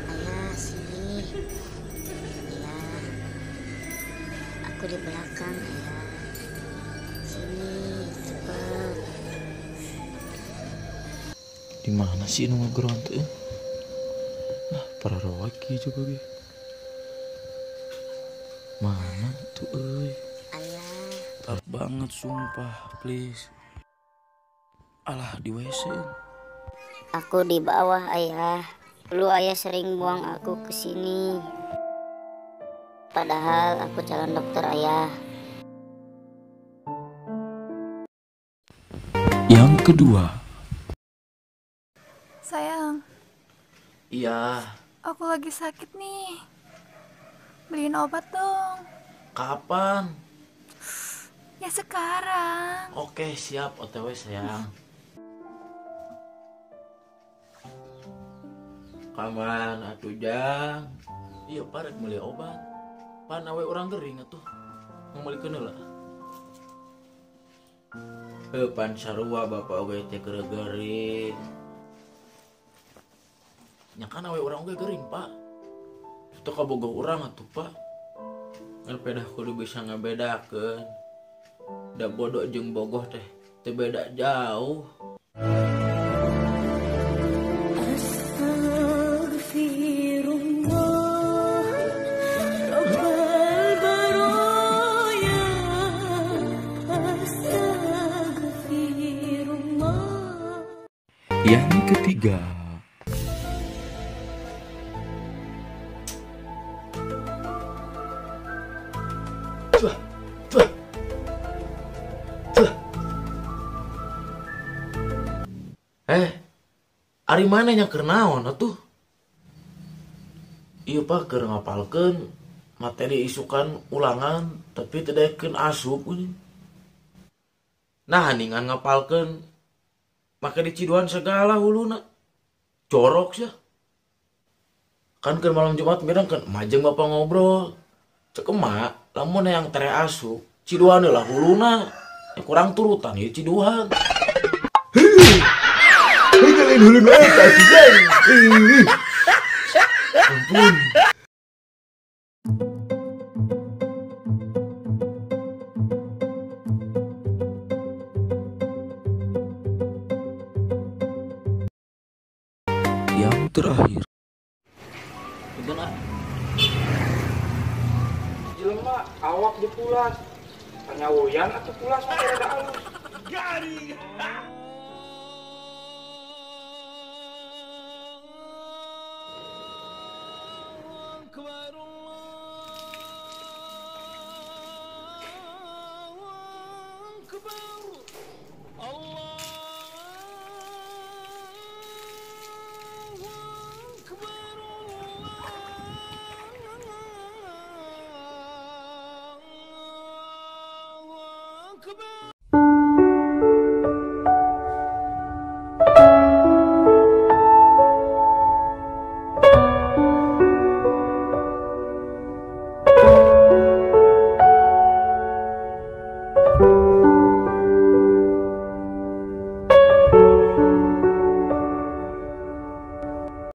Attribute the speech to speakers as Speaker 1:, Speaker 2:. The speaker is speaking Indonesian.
Speaker 1: Ayah, sini. Ayah, aku di belakang, ayah. Sini, cepet.
Speaker 2: Di mana sih nu ngegeron tuh? Nah, para rawaki coba ge. Mana tuh euy?
Speaker 1: Ayah,
Speaker 2: Tar banget sumpah, please. Alah di WC.
Speaker 1: aku di bawah, ayah. Dulu ayah sering buang aku ke sini. Padahal aku calon dokter, ayah.
Speaker 2: Yang kedua.
Speaker 3: Sayang,
Speaker 2: Iya,
Speaker 3: aku lagi sakit nih. Beliin obat dong.
Speaker 2: kapan?
Speaker 3: Ya sekarang.
Speaker 2: Oke, siap OTW sayang. Kaman atuh jang. Iya parek meuli obat. Pan awe orang gering atuh. Ngomolikeun heula. Pan sarua bapak oge teh keur gering. Nya kan awe urang oge gering, Pak. Itu kabogoh urang atuh, Pak. Ngan pedah kudu bisa ngabedakeun. Da bodoh jeung bogoh teh teu beda jauh. Yang ketiga. Ari mana nya keur naon atuh? Ieu Pak keur ngapalkeun materi isukan ulangan tapi teu daekeun asup geuning. Nah ningan ngapalkeun make diciduan segala huluna. Corok sia. Kan keur malam Jumat mireng kan majeng Bapak ngobrol. Cek emak lamun yang tere asup ciduan lah huluna. Kurang turutan ieu ciduan. Kalian dulu ampun. Yang terakhir. Bener
Speaker 4: jelema awak dipulas. Panyawoyan atau pulas mah rada alus. Garing.
Speaker 5: Come on!